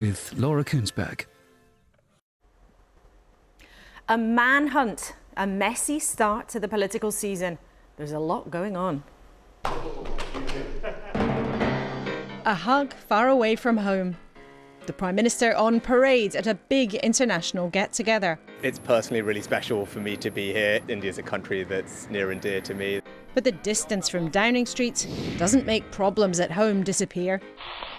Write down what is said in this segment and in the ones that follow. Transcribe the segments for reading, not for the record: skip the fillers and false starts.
With Laura Kuenssberg. A manhunt, a messy start to the political season. There's a lot going on. A hug far away from home. The Prime Minister on parade at a big international get-together. It's personally really special for me to be here. India's a country that's near and dear to me. But the distance from Downing Street doesn't make problems at home disappear.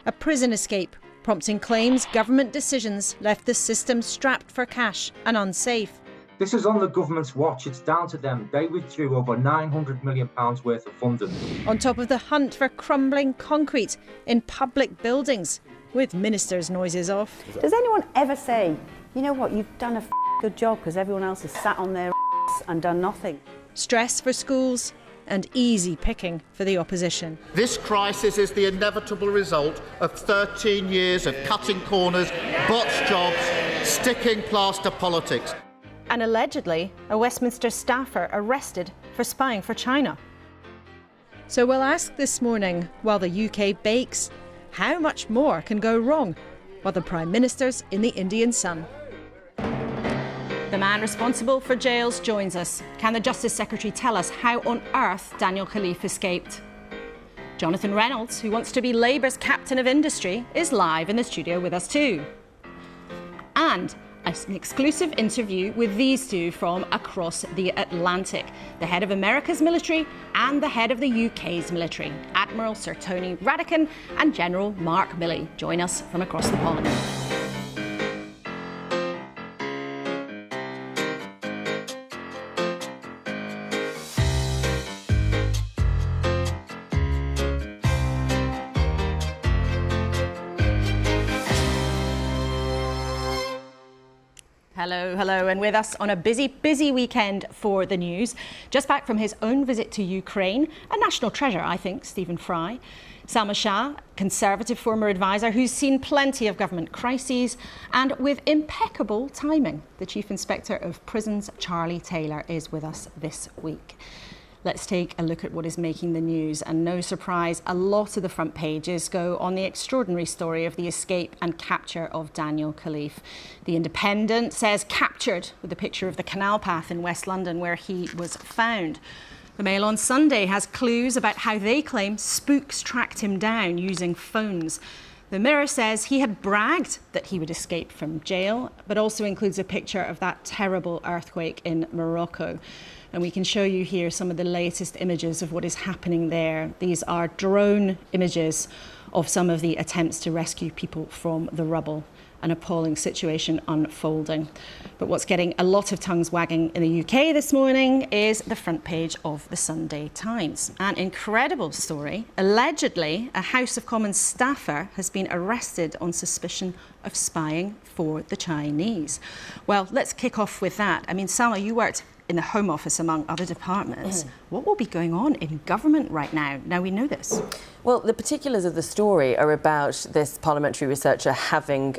A prison escape, prompting claims government decisions left the system strapped for cash and unsafe. This is on the government's watch. It's down to them. They withdrew over £900 million worth of funding. On top of the hunt for crumbling concrete in public buildings, with ministers' noises off. Does anyone ever say, you know what, you've done a good job because everyone else has sat on their and done nothing? Stress for schools and easy picking for the opposition. This crisis is the inevitable result of 13 years of cutting corners, botched jobs, sticking plaster politics. And allegedly, a Westminster staffer arrested for spying for China. So we'll ask this morning, while the UK bakes, how much more can go wrong while the Prime Minister's in the Indian sun? The man responsible for jails joins us. Can the Justice Secretary tell us how on earth Daniel Khalif escaped? Jonathan Reynolds, who wants to be Labour's captain of industry, is live in the studio with us too. And an exclusive interview with these two from across the Atlantic. The head of America's military and the head of the UK's military. Admiral Sir Tony Radakin and General Mark Milley join us from across the pond. Hello, and with us on a busy weekend for the news. Just back from his own visit to Ukraine, a national treasure, I think, Stephen Fry. Salma Shah, Conservative former advisor, who's seen plenty of government crises, and with impeccable timing, the Chief Inspector of Prisons, Charlie Taylor, is with us this week. Let's take a look at what is making the news. And no surprise, a lot of the front pages go on the extraordinary story of the escape and capture of Daniel Khalif. The Independent says captured, with a picture of the canal path in West London where he was found. The Mail on Sunday has clues about how they claim spooks tracked him down using phones. The Mirror says he had bragged that he would escape from jail, but also includes a picture of that terrible earthquake in Morocco. And we can show you here some of the latest images of what is happening there. These are drone images of some of the attempts to rescue people from the rubble. An appalling situation unfolding. But what's getting a lot of tongues wagging in the UK this morning is the front page of the Sunday Times. An incredible story. Allegedly, a House of Commons staffer has been arrested on suspicion of spying for the Chinese. Well, let's kick off with that. I mean, Salma, you worked in the Home Office, among other departments. What will be going on in government right now? Now we know this. Well, the particulars of the story are about this parliamentary researcher having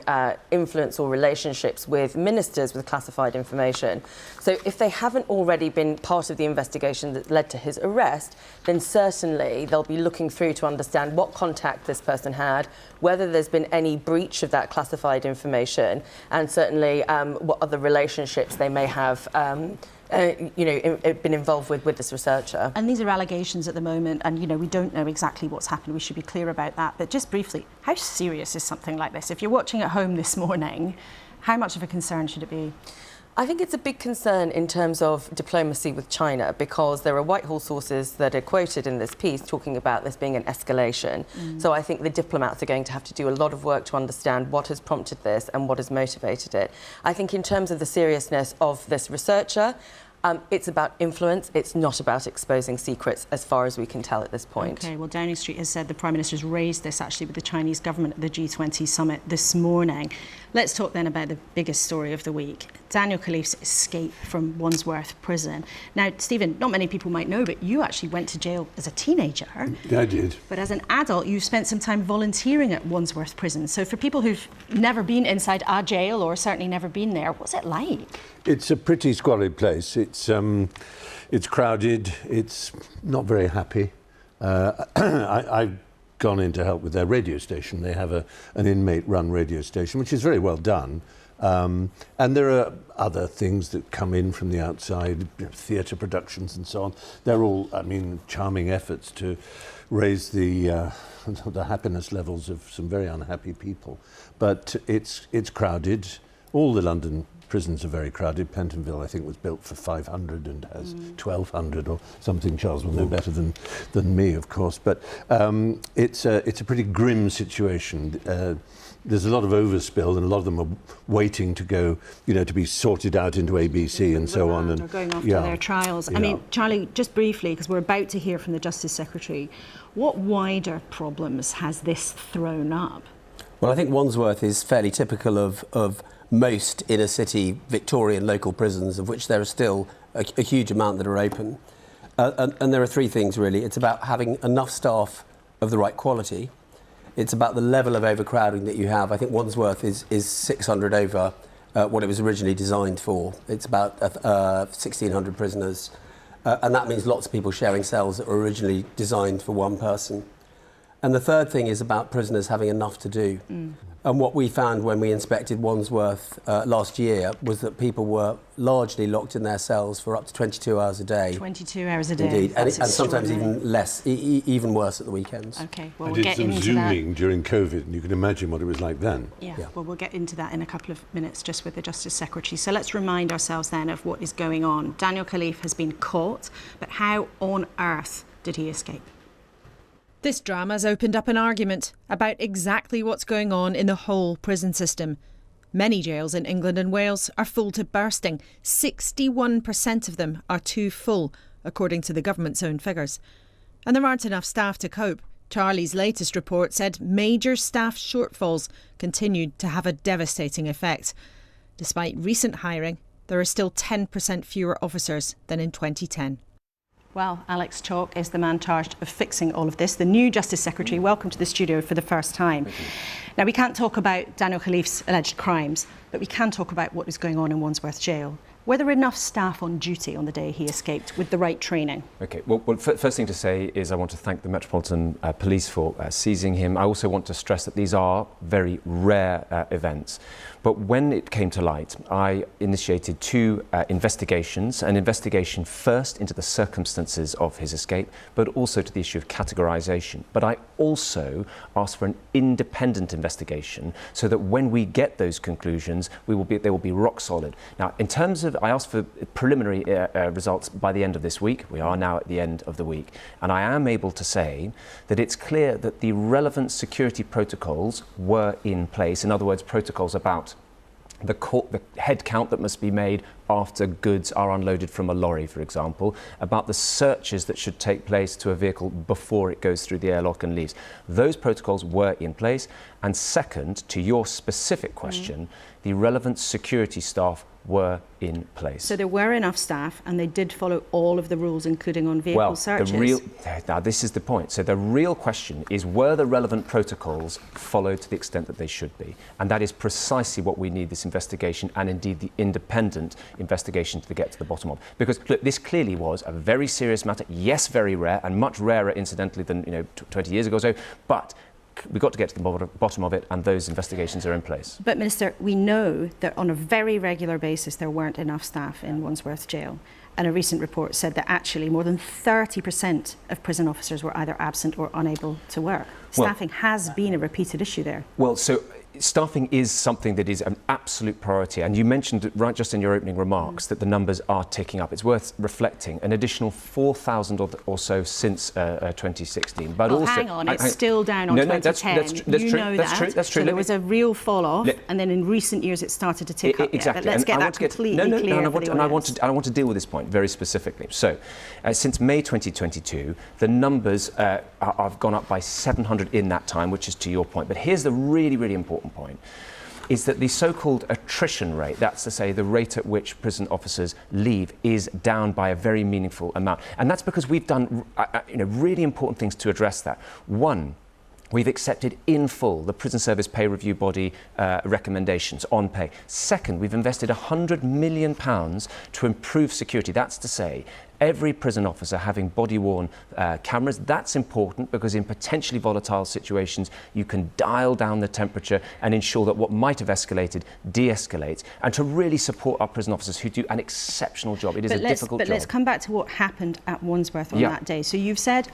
influence or relationships with ministers with classified information. So if they haven't already been part of the investigation that led to his arrest, then certainly they'll be looking through to understand what contact this person had, whether there's been any breach of that classified information, and certainly what other relationships they may have been involved with this researcher. And these are allegations at the moment, and we don't know exactly what's happened. We should be clear about that. But just briefly, how serious is something like this? If you're watching at home this morning, how much of a concern should it be? I think it's a big concern in terms of diplomacy with China, because there are Whitehall sources that are quoted in this piece talking about this being an escalation. So I think the diplomats are going to have to do a lot of work to understand what has prompted this and what has motivated it. I think in terms of the seriousness of this researcher, it's about influence. It's not about exposing secrets, as far as we can tell at this point. OK, well, Downing Street has said the Prime Minister's raised this, actually, with the Chinese government at the G20 summit this morning. Let's talk then about the biggest story of the week, Daniel Khalif's escape from Wandsworth Prison. Now, Stephen, not many people might know, but you actually went to jail as a teenager. I did. But as an adult, you've spent some time volunteering at Wandsworth Prison. So for people who've never been inside a jail, or certainly never been there, what's it like? It's a pretty squalid place. It's crowded. It's not very happy. I gone in to help with their radio station. They have an inmate-run radio station, which is very well done. And there are other things that come in from the outside, theatre productions and so on. They're all, I mean, charming efforts to raise the happiness levels of some very unhappy people. But it's crowded. All the London prisons are very crowded. Pentonville, I think, was built for 500 and has 1,200 or something. Charles will know better than me, of course. But it's a pretty grim situation. There's a lot of overspill, and a lot of them are waiting to go, to be sorted out into ABC and so on. And going off to their trials. I mean, Charlie, just briefly, because we're about to hear from the Justice Secretary, what wider problems has this thrown up? Well, I think Wandsworth is fairly typical of most inner city Victorian local prisons, of which there are still a huge amount that are open. And there are three things, really. It's about having enough staff of the right quality. It's about the level of overcrowding that you have. I think Wandsworth is 600 over what it was originally designed for. It's about 1,600 prisoners. And that means lots of people sharing cells that were originally designed for one person. And the third thing is about prisoners having enough to do. And what we found when we inspected Wandsworth last year was that people were largely locked in their cells for up to 22 hours a day. 22 hours a day. Indeed, and sometimes even less, even worse at the weekends. Okay, well, I we'll did get some into Zooming that. during COVID, and you can imagine what it was like then. Yeah, well, we'll get into that in a couple of minutes just with the Justice Secretary. So let's remind ourselves then of what is going on. Daniel Khalif has been caught, but how on earth did he escape? This drama's opened up an argument about exactly what's going on in the whole prison system. Many jails in England and Wales are full to bursting. 61% of them are too full, according to the government's own figures. And there aren't enough staff to cope. Charlie's latest report said major staff shortfalls continued to have a devastating effect. Despite recent hiring, there are still 10% fewer officers than in 2010. Well, Alex Chalk is the man charged of fixing all of this. The new Justice Secretary, welcome to the studio for the first time. Now, we can't talk about Daniel Khalif's alleged crimes, but we can talk about what is going on in Wandsworth Jail. Were there enough staff on duty on the day he escaped with the right training? OK, well, first thing to say is I want to thank the Metropolitan Police for seizing him. I also want to stress that these are very rare events. But when it came to light, I initiated two investigations. An investigation first into the circumstances of his escape, but also to the issue of categorisation. But I also asked for an independent investigation so that when we get those conclusions, they will be rock solid. Now, in terms of, I asked for preliminary results by the end of this week. We are now at the end of the week. And I am able to say that it's clear that the relevant security protocols were in place. In other words, protocols about the head count that must be made after goods are unloaded from a lorry, for example, about the searches that should take place to a vehicle before it goes through the airlock and leaves. Those protocols were in place. And second, to your specific question, the relevant security staff were in place. So there were enough staff and they did follow all of the rules, including on vehicle searches? Now this is the point. So the real question is, were the relevant protocols followed to the extent that they should be? And that is precisely what we need this investigation, and indeed the independent investigation, to get to the bottom of. Because look, this clearly was a very serious matter. Yes, very rare, and much rarer, incidentally, than 20 years ago or so. But we've got to get to the bottom of it, and those investigations are in place. But, Minister, we know that on a very regular basis there weren't enough staff in Wandsworth Jail. And a recent report said that actually more than 30% of prison officers were either absent or unable to work. Staffing has been a repeated issue there. Well, so staffing is something that is an absolute priority. And you mentioned right just in your opening remarks that the numbers are ticking up. It's worth reflecting an additional 4,000 or so since 2016. But also, hang on, it's still down on 2010. That's true. So there was a real fall off, and then in recent years it started to tick up. Exactly. But let's get that completely clear. I want to deal with this point very specifically. So, since May 2022, the numbers have gone up by 700 in that time, which is to your point. But here's the really, really important point, is that the so-called attrition rate, that's to say the rate at which prison officers leave, is down by a very meaningful amount. And that's because we've done really important things to address that. One, we've accepted in full the Prison Service Pay Review Body recommendations on pay. Second, we've invested £100 million to improve security. That's to say, every prison officer having body-worn cameras. That's important because in potentially volatile situations, you can dial down the temperature and ensure that what might have escalated de-escalates, and to really support our prison officers who do an exceptional job. It is a difficult job. But let's come back to what happened at Wandsworth on that day. So you've said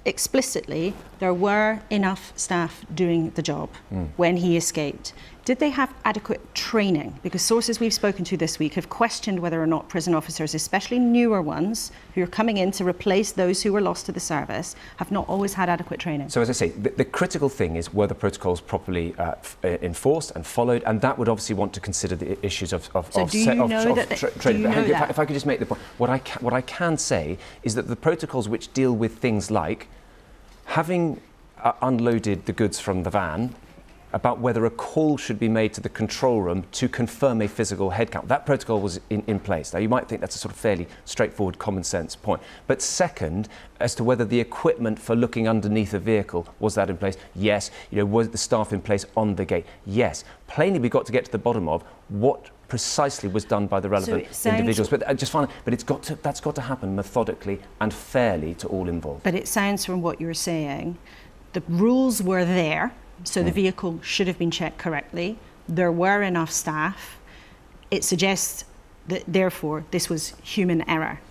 explicitly there were enough staff doing the job when he escaped. Did they have adequate training? Because sources we've spoken to this week have questioned whether or not prison officers, especially newer ones, who are coming in to replace those who were lost to the service, have not always had adequate training. So as I say, the critical thing is were the protocols properly enforced and followed, and that would obviously want to consider the issues of training. If I could just make the point, what I can say is that the protocols which deal with things like having unloaded the goods from the van, about whether a call should be made to the control room to confirm a physical head count. That protocol was in place. Now, you might think that's a sort of fairly straightforward, common sense point. But second, as to whether the equipment for looking underneath a vehicle, was that in place? Yes. Was the staff in place on the gate? Yes. Plainly, we've got to get to the bottom of what precisely was done by the relevant individuals. But that's got to happen methodically and fairly to all involved. But it sounds from what you're saying, the rules were there. So the vehicle should have been checked correctly. There were enough staff. It suggests that, therefore, this was human error.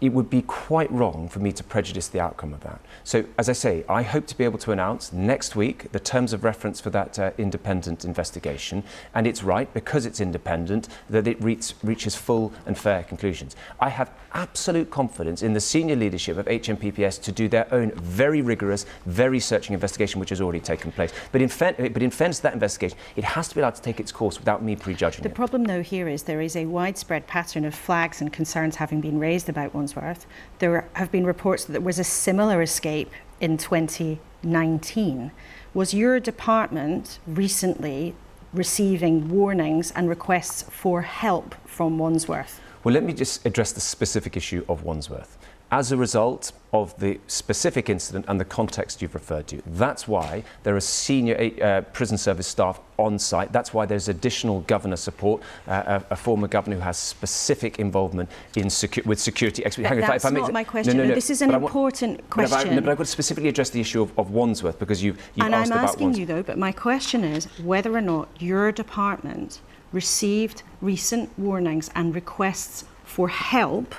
It would be quite wrong for me to prejudice the outcome of that. So, as I say, I hope to be able to announce next week the terms of reference for that independent investigation. And it's right, because it's independent, that it reaches full and fair conclusions. I have absolute confidence in the senior leadership of HMPPS to do their own very rigorous, very searching investigation, which has already taken place. But in fairness to that investigation, it has to be allowed to take its course without me prejudging it. The problem, though, here is there is a widespread pattern of flags and concerns having been raised about Wandsworth. There have been reports that there was a similar escape in 2019. Was your department recently receiving warnings and requests for help from Wandsworth? Well, let me just address the specific issue of Wandsworth. As a result of the specific incident and the context you've referred to, that's why there are senior prison service staff on site. That's why there's additional governor support, a former governor who has specific involvement in with security. That's not my question. No, this is an important question. But I've got to specifically address the issue of Wandsworth, because you've asked about Wandsworth. And I'm asking you, though, but my question is whether or not your department received recent warnings and requests for help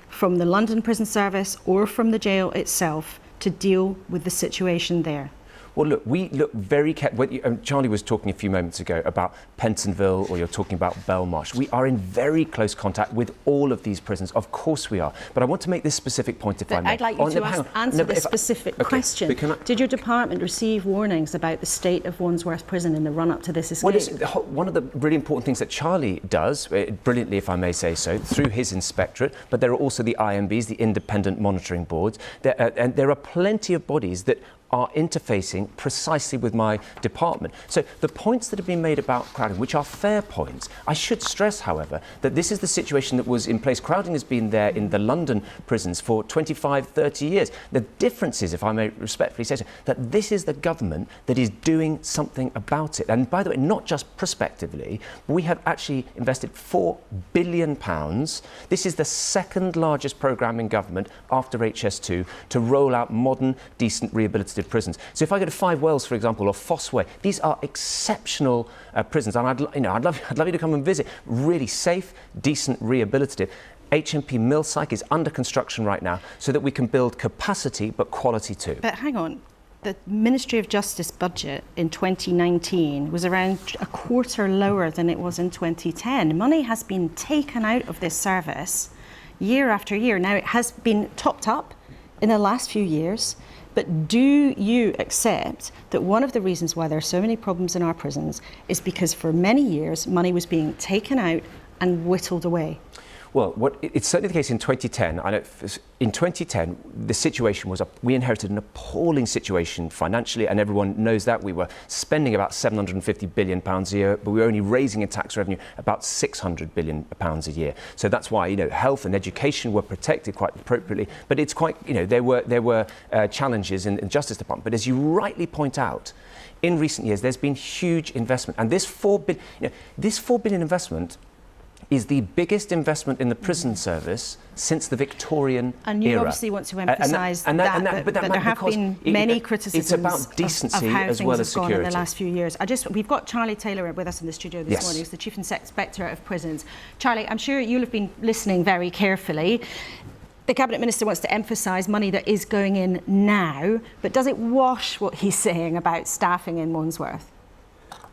from the London Prison Service or from the jail itself to deal with the situation there. Well, look, we look very carefully. Charlie was talking a few moments ago about Pentonville, or you're talking about Belmarsh. We are in very close contact with all of these prisons. Of course we are. But I want to make this specific point, if I may. I'd like you to answer this specific question. Did your department receive warnings about the state of Wandsworth Prison in the run-up to this escape? Well, one of the really important things that Charlie does, brilliantly if I may say so, through his inspectorate, but there are also the IMBs, the Independent Monitoring Boards, and there are plenty of bodies that are interfacing precisely with my department. So the points that have been made about crowding, which are fair points, I should stress, however, that this is the situation that was in place. Crowding has been there in the London prisons for 25, 30 years. The difference is, if I may respectfully say so, that this is the government that is doing something about it. And by the way, not just prospectively, we have actually invested £4 billion. This is the second largest programme in government after HS2 to roll out modern, decent, rehabilitative prisons. So if I go to Five Wells, for example, or Fosse Way, these are exceptional prisons, and I'd love you to come and visit. Really safe, decent, rehabilitative. HMP Millsike is under construction right now so that we can build capacity but quality too. But hang on, the Ministry of Justice budget in 2019 was around a quarter lower than it was in 2010. Money has been taken out of this service year after year. Now, it has been topped up in the last few years. But do you accept that one of the reasons why there are so many problems in our prisons is because for many years money was being taken out and whittled away? Well, it's certainly the case in 2010. In 2010, the situation was we inherited an appalling situation financially, and everyone knows that. We were spending about £750 billion a year, but we were only raising in tax revenue about £600 billion a year. So that's why, health and education were protected quite appropriately. But it's quite, there were challenges in the Justice Department. But as you rightly point out, in recent years, there's been huge investment. And this £4 billion investment is the biggest investment in the prison service since the Victorian era. And you obviously want to emphasise that there have been many criticisms it's about decency of how as things well have as gone security. in the last few years. We've got Charlie Taylor with us in the studio this Yes. morning, who's the Chief Inspector of Prisons. Charlie, I'm sure you'll have been listening very carefully. The Cabinet Minister wants to emphasise money that is going in now, but does it wash what he's saying about staffing in Wandsworth?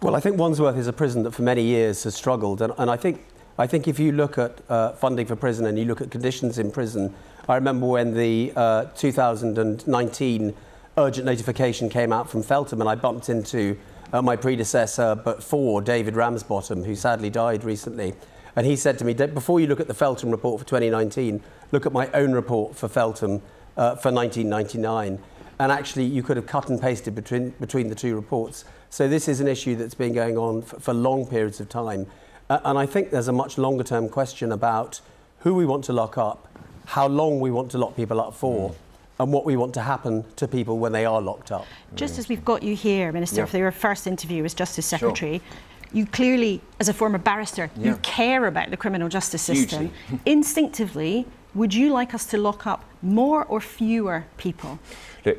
Well, I think Wandsworth is a prison that for many years has struggled, and I think if you look at funding for prison and you look at conditions in prison, I remember when the 2019 urgent notification came out from Feltham, and I bumped into my predecessor but for David Ramsbottom, who sadly died recently, and he said to me, before you look at the Feltham report for 2019, look at my own report for Feltham for 1999. And actually, you could have cut and pasted between the two reports. So this is an issue that's been going on for long periods of time. And I think there's a much longer term question about who we want to lock up, how long we want to lock people up for, and what we want to happen to people when they are locked up. Just as we've got you here, Minister, for your first interview as Justice Secretary, you clearly, as a former barrister, you care about the criminal justice system. Instinctively, would you like us to lock up more or fewer people? Look,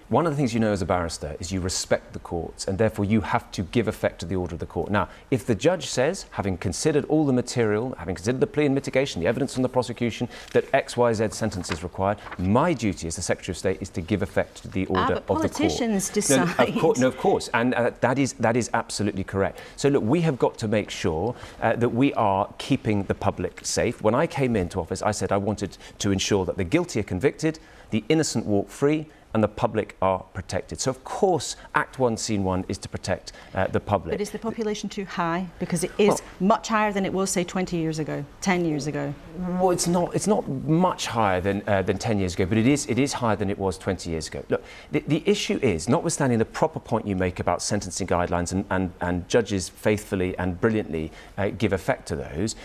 one of the things you know as a barrister is you respect the courts, and therefore you have to give effect to the order of the court. Now, if the judge says, having considered all the material, having considered the plea and mitigation, the evidence from the prosecution, that X, Y, Z sentence is required, my duty as the Secretary of State is to give effect to the order of the court. Politicians decide. No, of course, and that is absolutely correct. So look, we have got to make sure that we are keeping the public safe. When I came into office, I said I wanted to ensure that the guilty are convicted, the innocent walk free, and the public are protected. So, of course, Act 1, Scene 1 is to protect the public. But is the population too high? Because it is much higher than it was, say, 20 years ago, 10 years ago. Well, it's not much higher than 10 years ago, but it is higher than it was 20 years ago. Look, the issue is, notwithstanding the proper point you make about sentencing guidelines and judges faithfully and brilliantly give effect to those,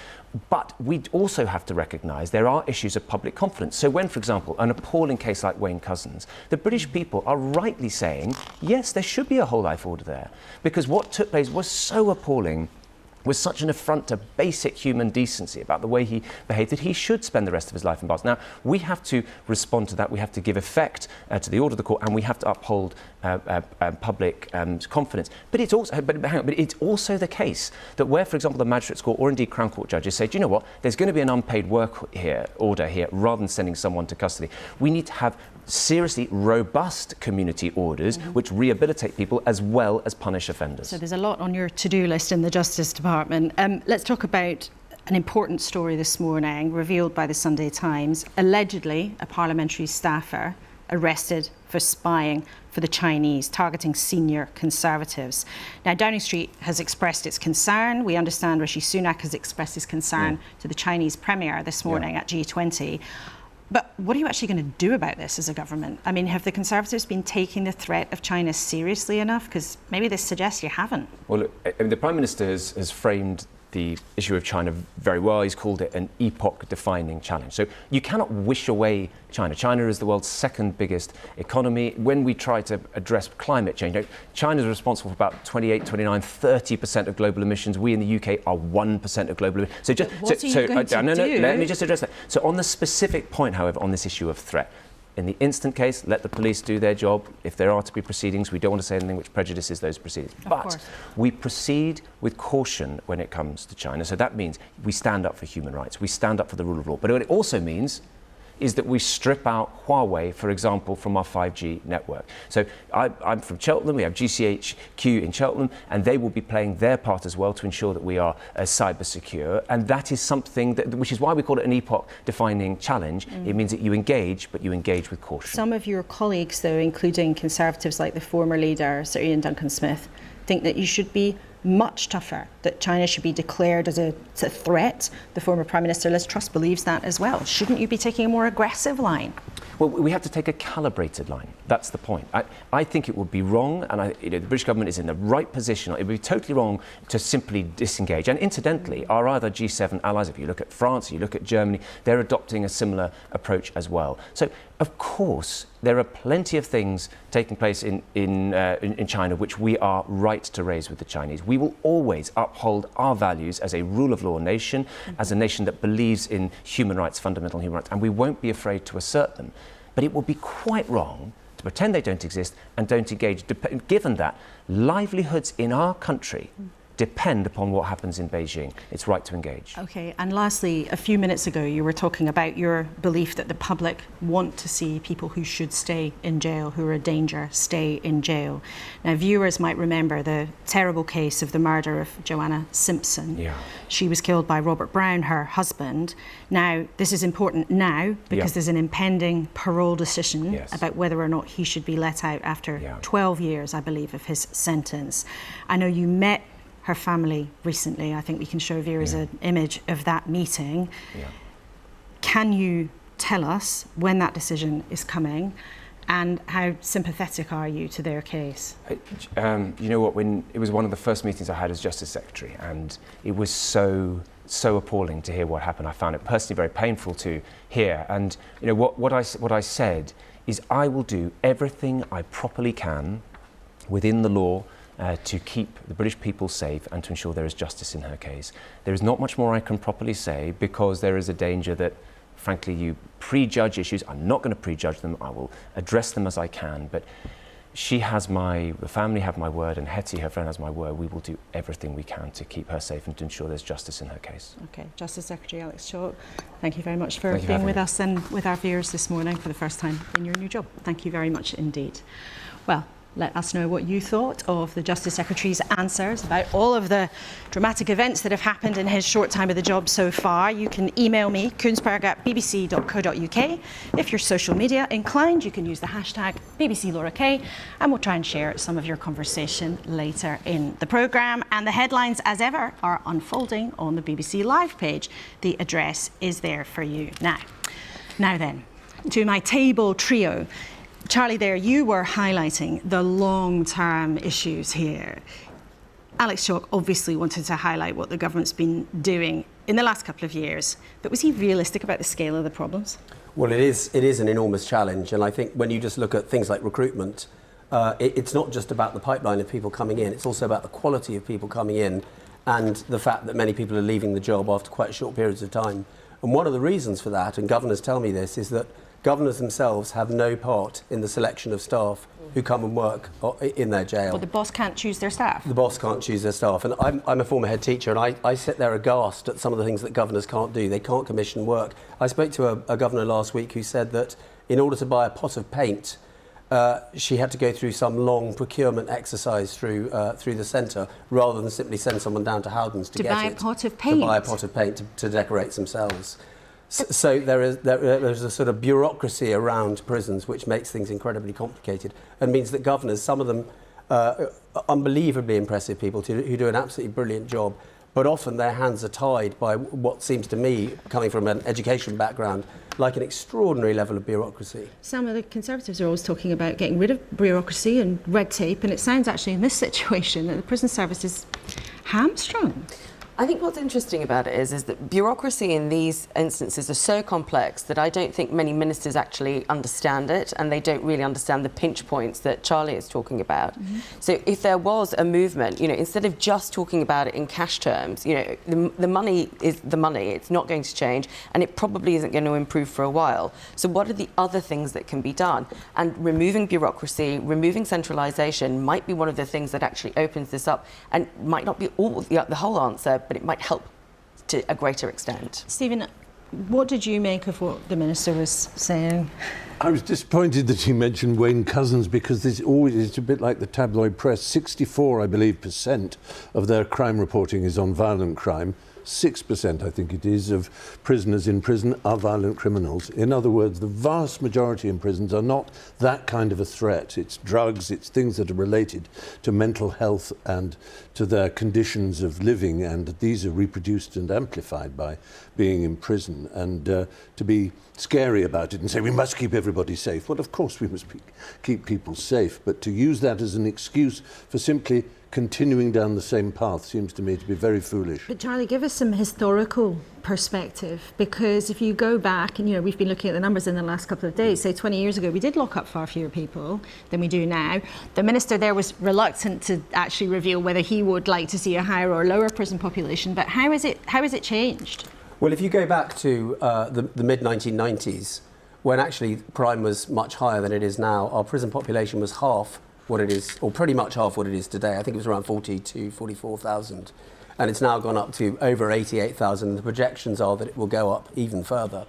but we also have to recognise there are issues of public confidence. So when, for example, an appalling case like Wayne Couzens, the British people are rightly saying, yes, there should be a whole life order there, because what took place was so appalling, was such an affront to basic human decency about the way he behaved that he should spend the rest of his life in bars. Now, we have to respond to that. We have to give effect to the order of the court, and we have to uphold public confidence. But it's also, but it's also the case that where, for example, the Magistrates Court or indeed Crown Court judges say, do you know what, there's going to be an unpaid work order here rather than sending someone to custody. We need to have seriously robust community orders which rehabilitate people as well as punish offenders. So there's a lot on your to-do list in the Justice Department. Let's talk about an important story this morning revealed by the Sunday Times. Allegedly, a parliamentary staffer arrested for spying for the Chinese, targeting senior Conservatives. Now, Downing Street has expressed its concern. We understand Rishi Sunak has expressed his concern to the Chinese Premier this morning at G20. But what are you actually going to do about this as a government? I mean, have the Conservatives been taking the threat of China seriously enough? Because maybe this suggests you haven't. Well, look, I mean, the Prime Minister has framed the issue of China very well. He's called it an epoch-defining challenge. So you cannot wish away China. China is the world's second biggest economy. When we try to address climate change, China is responsible for about 28, 29, 30% of global emissions. We in the UK are 1% of global emissions. So just, what are you going to do? Let me just address that. So on the specific point, however, on this issue of threat, in the instant case, let the police do their job. If there are to be proceedings, we don't want to say anything which prejudices those proceedings. But we proceed with caution when it comes to China. So that means we stand up for human rights. We stand up for the rule of law. But what it also means is that we strip out Huawei, for example, from our 5G network. So I'm from Cheltenham, we have GCHQ in Cheltenham, and they will be playing their part as well to ensure that we are cyber secure. And that is something which is why we call it an epoch-defining challenge. It means that you engage, but you engage with caution. Some of your colleagues, though, including Conservatives like the former leader, Sir Ian Duncan-Smith, think that you should be much tougher, that China should be declared as a threat. The former Prime Minister Liz Truss believes that as well. Shouldn't you be taking a more aggressive line? Well, we have to take a calibrated line. That's the point. I think it would be wrong, and the British government is in the right position. It would be totally wrong to simply disengage. And incidentally, our other G7 allies, if you look at France, you look at Germany, they're adopting a similar approach as well. So Of course, there are plenty of things taking place in China which we are right to raise with the Chinese. We will always uphold our values as a rule of law nation, as a nation that believes in human rights, fundamental human rights, and we won't be afraid to assert them. But it would be quite wrong to pretend they don't exist and don't engage, given that livelihoods in our country depend upon what happens in Beijing. It's right to engage. Okay, and lastly, a few minutes ago you were talking about your belief that the public want to see people who should stay in jail, who are a danger, stay in jail. Now, viewers might remember the terrible case of the murder of Joanna Simpson. Yeah. She was killed by Robert Brown, her husband. Now, this is important now because there's an impending parole decision about whether or not he should be let out after 12 years, I believe, of his sentence. I know you met her family recently. I think we can show viewers an image of that meeting. Can you tell us when that decision is coming and how sympathetic are you to their case? You know what, when it was one of the first meetings I had as Justice Secretary, and it was so appalling to hear what happened. I found it personally very painful to hear. And you know what I said is I will do everything I properly can within the law to keep the British people safe and to ensure there is justice in her case. There is not much more I can properly say because there is a danger that, frankly, you prejudge issues. I'm not going to prejudge them. I will address them as I can. But she has the family have my word, and Hetty, her friend, has my word. We will do everything we can to keep her safe and to ensure there's justice in her case. Okay, Justice Secretary Alex Chalk, thank you very much for being with us and with our viewers this morning for the first time in your new job. Thank you very much indeed. Well, let us know what you thought of the Justice Secretary's answers about all of the dramatic events that have happened in his short time of the job so far. You can email me, kuenssberg@bbc.co.uk. If you're social media inclined, you can use the hashtag #BBCLauraK, and we'll try and share some of your conversation later in the programme. And the headlines, as ever, are unfolding on the BBC Live page. The address is there for you now. Now then, to my table trio. Charlie, there you were highlighting the long-term issues here. Alex Chalk obviously wanted to highlight what the government's been doing in the last couple of years, but was he realistic about the scale of the problems? Well, it is an enormous challenge, and I think when you just look at things like recruitment, it's not just about the pipeline of people coming in, it's also about the quality of people coming in and the fact that many people are leaving the job after quite short periods of time. And one of the reasons for that, and governors tell me this, is that governors themselves have no part in the selection of staff who come and work in their jail. Well, the boss can't choose their staff. The boss can't choose their staff. And I'm a former head teacher, and I sit there aghast at some of the things that governors can't do. They can't commission work. I spoke to a governor last week who said that in order to buy a pot of paint, she had to go through some long procurement exercise through the centre rather than simply send someone down to Howdens to buy a pot of paint. To buy a pot of paint to decorate themselves. So there's a sort of bureaucracy around prisons which makes things incredibly complicated and means that governors, some of them unbelievably impressive people who do an absolutely brilliant job, but often their hands are tied by what seems to me, coming from an education background, like an extraordinary level of bureaucracy. Some of the Conservatives are always talking about getting rid of bureaucracy and red tape, and it sounds actually in this situation that the prison service is hamstrung. I think what's interesting about it is that bureaucracy in these instances are so complex that I don't think many ministers actually understand it, and they don't really understand the pinch points that Charlie is talking about. So if there was a movement, you know, instead of just talking about it in cash terms, you know, the money is the money, it's not going to change, and it probably isn't going to improve for a while. So what are the other things that can be done? And removing bureaucracy, removing centralisation might be one of the things that actually opens this up, and might not be all the whole answer, but it might help to a greater extent. Stephen, what did you make of what the Minister was saying? I was disappointed that he mentioned Wayne Couzens, because it's a bit like the tabloid press. 64, I believe, % of their crime reporting is on violent crime. 6%, I think it is, of prisoners in prison are violent criminals. In other words, the vast majority in prisons are not that kind of a threat. It's drugs, it's things that are related to mental health and to their conditions of living, and these are reproduced and amplified by being in prison. And to be scary about it and say we must keep everybody safe. Well, of course we must keep people safe, but to use that as an excuse for simply continuing down the same path seems to me to be very foolish. But Charlie, give us some historical perspective, because if you go back, and we've been looking at the numbers in the last couple of days, say 20 years ago, we did lock up far fewer people than we do now. The minister there was reluctant to actually reveal whether he would like to see a higher or lower prison population, but how has it changed? Well, if you go back to the mid-1990s, when actually crime was much higher than it is now, our prison population was half what it is, or pretty much half what it is today. I think it was around 42, 44,000. And it's now gone up to over 88,000. The projections are that it will go up even further.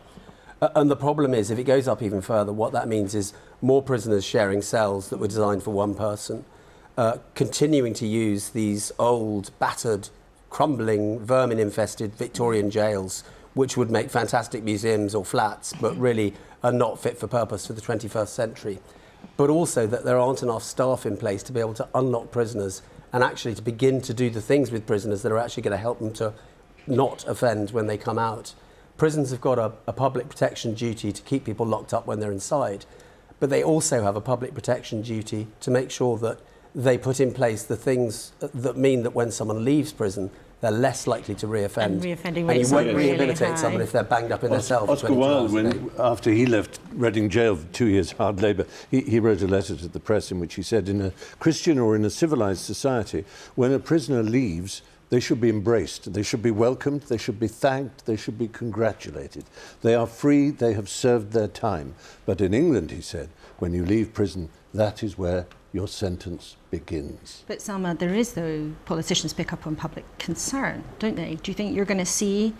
And the problem is, if it goes up even further, what that means is more prisoners sharing cells that were designed for one person, continuing to use these old, battered, crumbling, vermin-infested Victorian jails, which would make fantastic museums or flats, but really are not fit for purpose for the 21st century. But also that there aren't enough staff in place to be able to unlock prisoners and actually to begin to do the things with prisoners that are actually going to help them to not offend when they come out. Prisons have got a public protection duty to keep people locked up when they're inside, but they also have a public protection duty to make sure that they put in place the things that mean that when someone leaves prison, they're less likely to reoffend. And reoffending and rates you won't are really rehabilitate high. someone if they're banged up in their cell. Oscar Wilde, after he left Reading Jail for 2 years hard labour, he wrote a letter to the press in which he said, in a Christian or in a civilised society, when a prisoner leaves, they should be embraced, they should be welcomed, they should be thanked, they should be congratulated. They are free, they have served their time. But in England, he said, when you leave prison, that is where your sentence begins. But Salma, there is, though, politicians pick up on public concern, don't they? Do you think you're going to see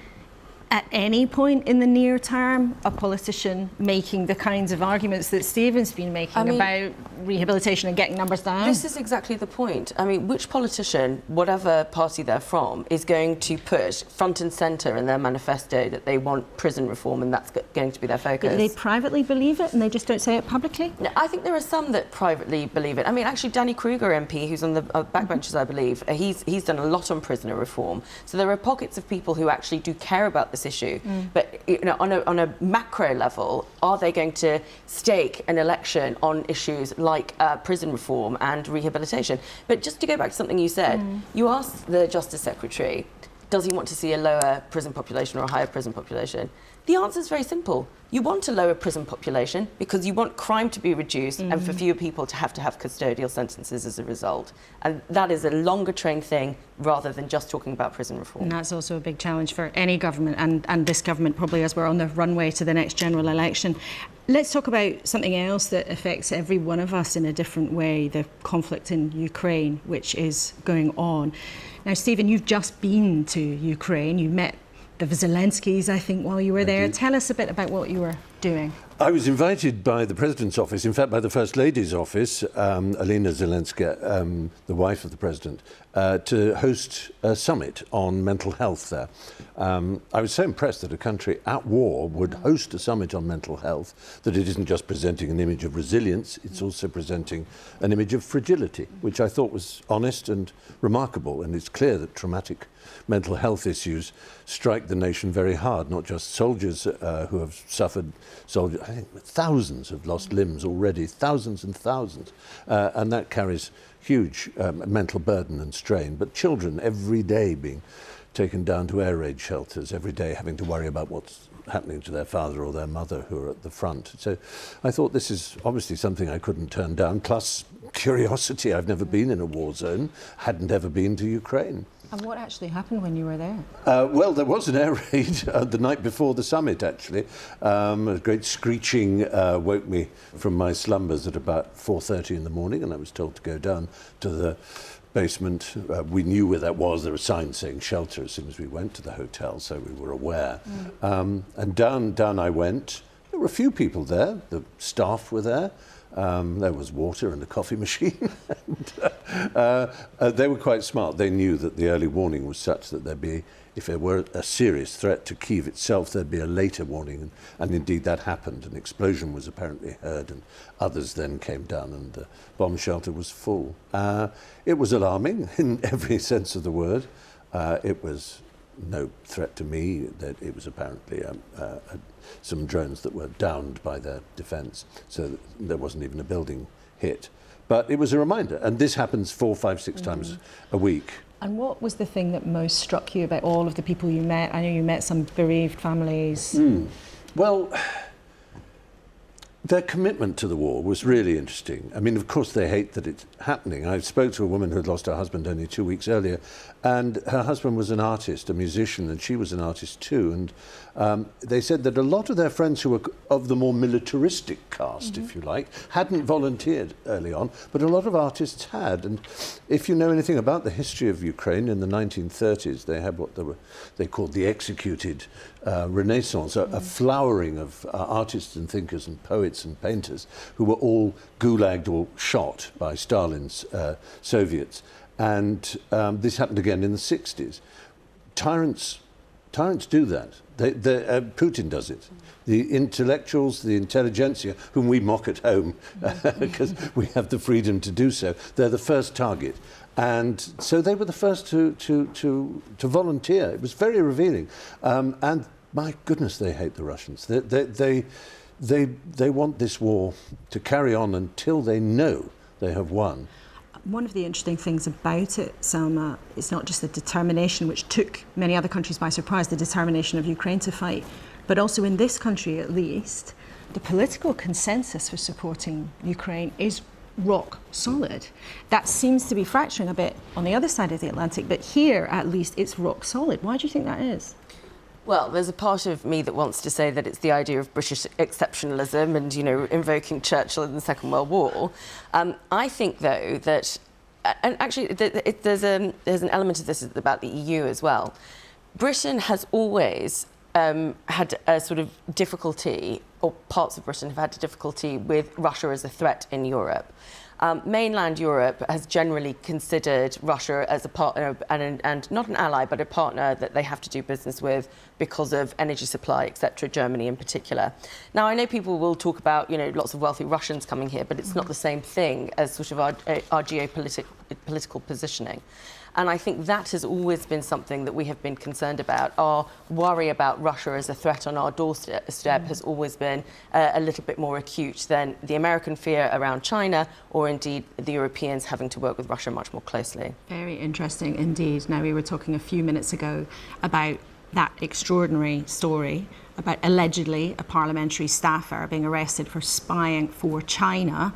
at any point in the near term a politician making the kinds of arguments that Stephen's been making about rehabilitation and getting numbers down? This is exactly the point. I mean, which politician, whatever party they're from, is going to put front and centre in their manifesto that they want prison reform and that's going to be their focus? Do they privately believe it and they just don't say it publicly? No, I think there are some that privately believe it. I mean, actually, Danny Kruger MP, who's on the backbenches, I believe, he's done a lot on prisoner reform. So there are pockets of people who actually do care about this issue. But on a macro level, are they going to stake an election on issues like prison reform and rehabilitation? But just to go back to something you said, you asked the Justice Secretary, does he want to see a lower prison population or a higher prison population? The answer is very simple. You want a lower prison population because you want crime to be reduced and for fewer people to have custodial sentences as a result. And that is a longer train thing rather than just talking about prison reform. And that's also a big challenge for any government and this government probably as we're on the runway to the next general election. Let's talk about something else that affects every one of us in a different way, the conflict in Ukraine, which is going on. Now, Stephen, you've just been to Ukraine. You met the Zelenskys, I think, while you were there. Tell us a bit about what you were doing. I was invited by the President's office, in fact by the First Lady's office, Alina Zelenska, the wife of the President, to host a summit on mental health there. I was so impressed that a country at war would host a summit on mental health, that it isn't just presenting an image of resilience, it's also presenting an image of fragility, which I thought was honest and remarkable. And it's clear that traumatic mental health issues strike the nation very hard, not just soldiers who have suffered, I think thousands have lost limbs already, thousands and thousands, and that carries huge mental burden and strain. But children every day being taken down to air raid shelters, every day having to worry about what's happening to their father or their mother who are at the front. So I thought this is obviously something I couldn't turn down, plus curiosity. I've never been in a war zone, hadn't ever been to Ukraine. And what actually happened when you were there? Well, there was an air raid the night before the summit, actually. A great screeching woke me from my slumbers at about 4:30 in the morning, and I was told to go down to the basement. We knew where that was. There were signs saying shelter as soon as we went to the hotel, so we were aware. And down I went. There were a few people there. The staff were there. There was water and a coffee machine. They were quite smart. They knew that the early warning was such that there'd be, if there were a serious threat to Kyiv itself, there'd be a later warning. And indeed that happened. An explosion was apparently heard and others then came down and the bomb shelter was full. It was alarming in every sense of the word. It was no threat to me. That it was apparently some drones that were downed by their defence, so there wasn't even a building hit. But it was a reminder, and this happens 4, 5, 6 times a week. And what was the thing that most struck you about all of the people you met? I know you met some bereaved families. Well, their commitment to the war was really interesting. I mean, of course, they hate that it's happening. I spoke to a woman who had lost her husband only 2 weeks earlier, and her husband was an artist, a musician, and she was an artist too. And they said that a lot of their friends who were of the more militaristic caste, if you like, hadn't volunteered early on, but a lot of artists had. And if you know anything about the history of Ukraine, in the 1930s, they had what they called the executed Renaissance, a flowering of artists and thinkers and poets and painters who were all gulagged or shot by Stalin's Soviets. And this happened again in the 60s. Tyrants do that. Putin does it. The intellectuals, the intelligentsia, whom we mock at home because we have the freedom to do so, they're the first target. And so they were the first to volunteer. It was very revealing. And my goodness, they hate the Russians. They want this war to carry on until they know they have won. One of the interesting things about it, Selma, is not just the determination, which took many other countries by surprise, the determination of Ukraine to fight, but also in this country at least, the political consensus for supporting Ukraine is rock solid. That seems to be fracturing a bit on the other side of the Atlantic, but here at least it's rock solid. Why do you think that is? Well, there's a part of me that wants to say that it's the idea of British exceptionalism and, you know, invoking Churchill in the Second World War. I think, though, that, and actually there's an element of this about the EU as well. Britain has always had a sort of difficulty, or parts of Britain have had a difficulty with Russia as a threat in Europe. Mainland Europe has generally considered Russia as a partner and not an ally, but a partner that they have to do business with because of energy supply, etc., Germany in particular. Now, I know people will talk about, you know, lots of wealthy Russians coming here, but it's not the same thing as sort of our geopolitical positioning. And I think that has always been something that we have been concerned about. Our worry about Russia as a threat on our doorstep has always been a little bit more acute than the American fear around China, or indeed the Europeans having to work with Russia much more closely. Very interesting indeed. Now, we were talking a few minutes ago about that extraordinary story about allegedly a parliamentary staffer being arrested for spying for China.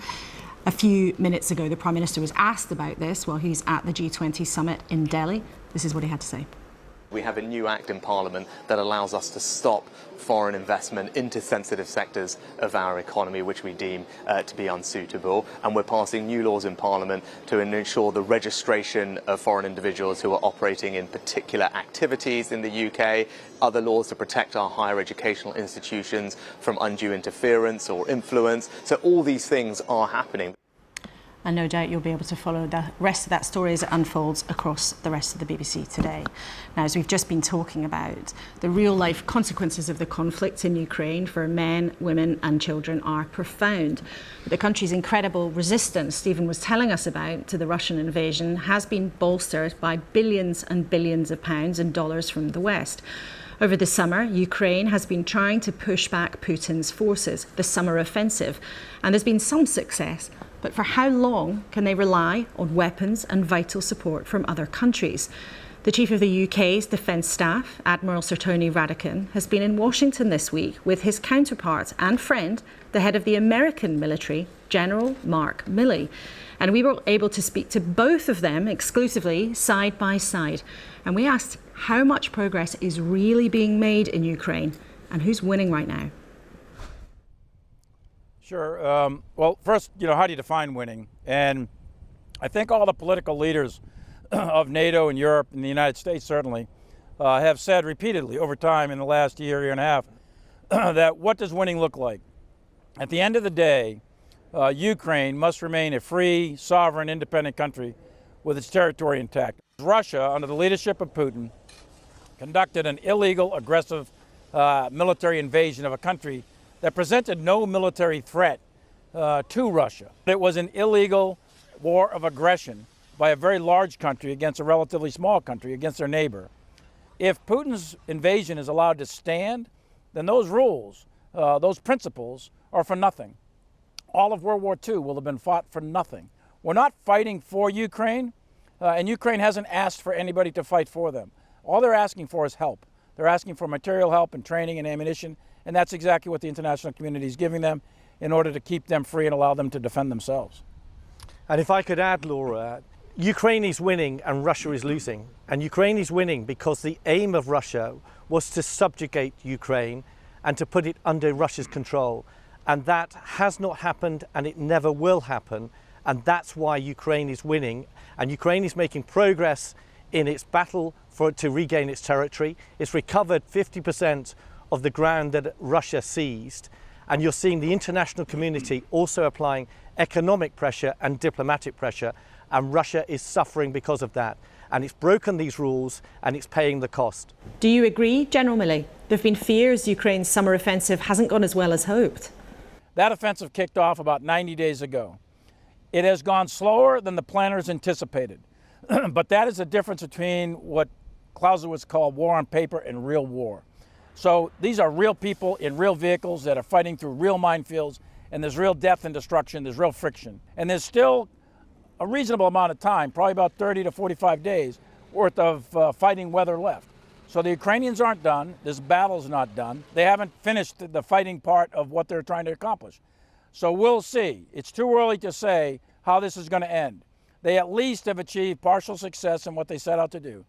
A few minutes ago, the Prime Minister was asked about this while he's at the G20 summit in Delhi. This is what he had to say. We have a new act in Parliament that allows us to stop foreign investment into sensitive sectors of our economy, which we deem to be unsuitable. And we're passing new laws in Parliament to ensure the registration of foreign individuals who are operating in particular activities in the UK, other laws to protect our higher educational institutions from undue interference or influence. So all these things are happening. And no doubt you'll be able to follow the rest of that story as it unfolds across the rest of the BBC today. Now, as we've just been talking about, the real-life consequences of the conflict in Ukraine for men, women and children are profound. The country's incredible resistance, Stephen was telling us about, to the Russian invasion has been bolstered by billions and billions of pounds and dollars from the West. Over the summer, Ukraine has been trying to push back Putin's forces, the summer offensive, and there's been some success. But for how long can they rely on weapons and vital support from other countries? The chief of the UK's Defence Staff, Admiral Sir Tony Radakin, has been in Washington this week with his counterpart and friend, the head of the American military, General Mark Milley. And we were able to speak to both of them exclusively, side by side. And we asked how much progress is really being made in Ukraine and who's winning right now. Sure. Well, first, how do you define winning? And I think all the political leaders of NATO and Europe and the United States certainly have said repeatedly over time in the last year and a half that what does winning look like? At the end of the day, Ukraine must remain a free, sovereign, independent country with its territory intact. Russia, under the leadership of Putin, conducted an illegal, aggressive military invasion of a country that presented no military threat to Russia. It was an illegal war of aggression by a very large country against a relatively small country, against their neighbor. If Putin's invasion is allowed to stand, then those rules, those principles are for nothing. All of World War II will have been fought for nothing. We're not fighting for Ukraine, and Ukraine hasn't asked for anybody to fight for them. All they're asking for is help. They're asking for material help and training and ammunition, and that's exactly what the international community is giving them in order to keep them free and allow them to defend themselves. And if I could add, Laura, Ukraine is winning and Russia is losing. And Ukraine is winning because the aim of Russia was to subjugate Ukraine and to put it under Russia's control. And that has not happened, and it never will happen. And that's why Ukraine is winning. And Ukraine is making progress in its battle to regain its territory. It's recovered 50% of the ground that Russia seized. And you're seeing the international community also applying economic pressure and diplomatic pressure. And Russia is suffering because of that. And it's broken these rules and it's paying the cost. Do you agree, General Milley? There have been fears Ukraine's summer offensive hasn't gone as well as hoped. That offensive kicked off about 90 days ago. It has gone slower than the planners anticipated. But that is the difference between what Clausewitz called war on paper and real war. So these are real people in real vehicles that are fighting through real minefields, and there's real death and destruction, there's real friction. And there's still a reasonable amount of time, probably about 30 to 45 days worth of fighting weather left. So the Ukrainians aren't done. This battle's not done. They haven't finished the fighting part of what they're trying to accomplish. So we'll see. It's too early to say how this is going to end. They at least have achieved partial success in what they set out to do.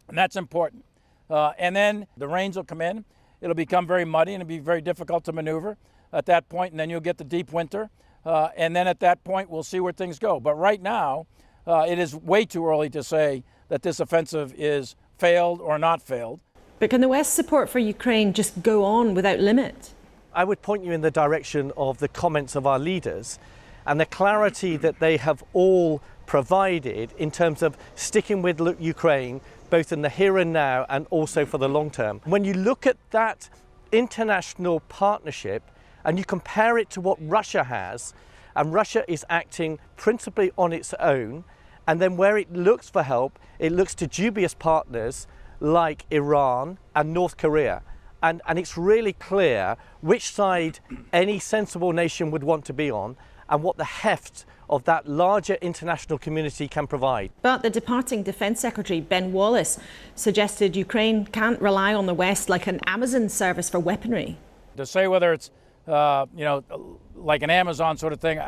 And that's important. And then the rains will come in. It'll become very muddy and it'll be very difficult to maneuver at that point. And then you'll get the deep winter. And then at that point, we'll see where things go. But right now, it is way too early to say that this offensive is failed or not failed. But can the West's support for Ukraine just go on without limit? I would point you in the direction of the comments of our leaders and the clarity that they have all provided in terms of sticking with Ukraine, both in the here and now and also for the long term. When you look at that international partnership and you compare it to what Russia has, and Russia is acting principally on its own, and then where it looks for help, it looks to dubious partners like Iran and North Korea. And it's really clear which side any sensible nation would want to be on and what the heft of that larger international community can provide. But the departing Defence Secretary, Ben Wallace, suggested Ukraine can't rely on the West like an Amazon service for weaponry. To say whether it's, like an Amazon sort of thing,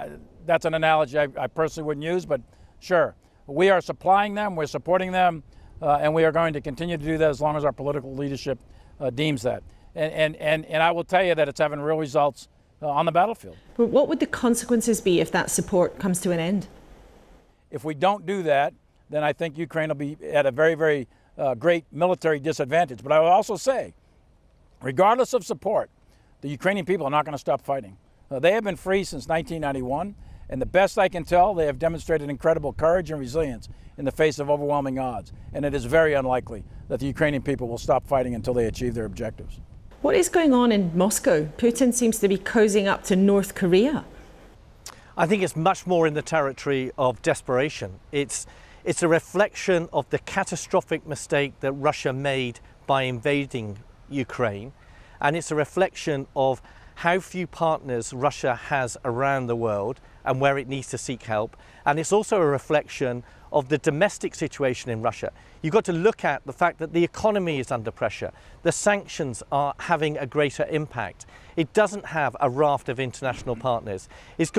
that's an analogy I personally wouldn't use, but sure. We are supplying them, we're supporting them, and we are going to continue to do that as long as our political leadership deems that. And I will tell you that it's having real results on the battlefield. But what would the consequences be if that support comes to an end? If we don't do that, then I think Ukraine will be at a very, very great military disadvantage. But I will also say, regardless of support, the Ukrainian people are not going to stop fighting. They have been free since 1991, and the best I can tell, they have demonstrated incredible courage and resilience in the face of overwhelming odds. And it is very unlikely that the Ukrainian people will stop fighting until they achieve their objectives. What is going on in Moscow? Putin seems to be cozying up to North Korea. I think it's much more in the territory of desperation. It's a reflection of the catastrophic mistake that Russia made by invading Ukraine. And it's a reflection of how few partners Russia has around the world and where it needs to seek help. And it's also a reflection of the domestic situation in Russia. You've got to look at the fact that the economy is under pressure. The sanctions are having a greater impact. It doesn't have a raft of international partners. It's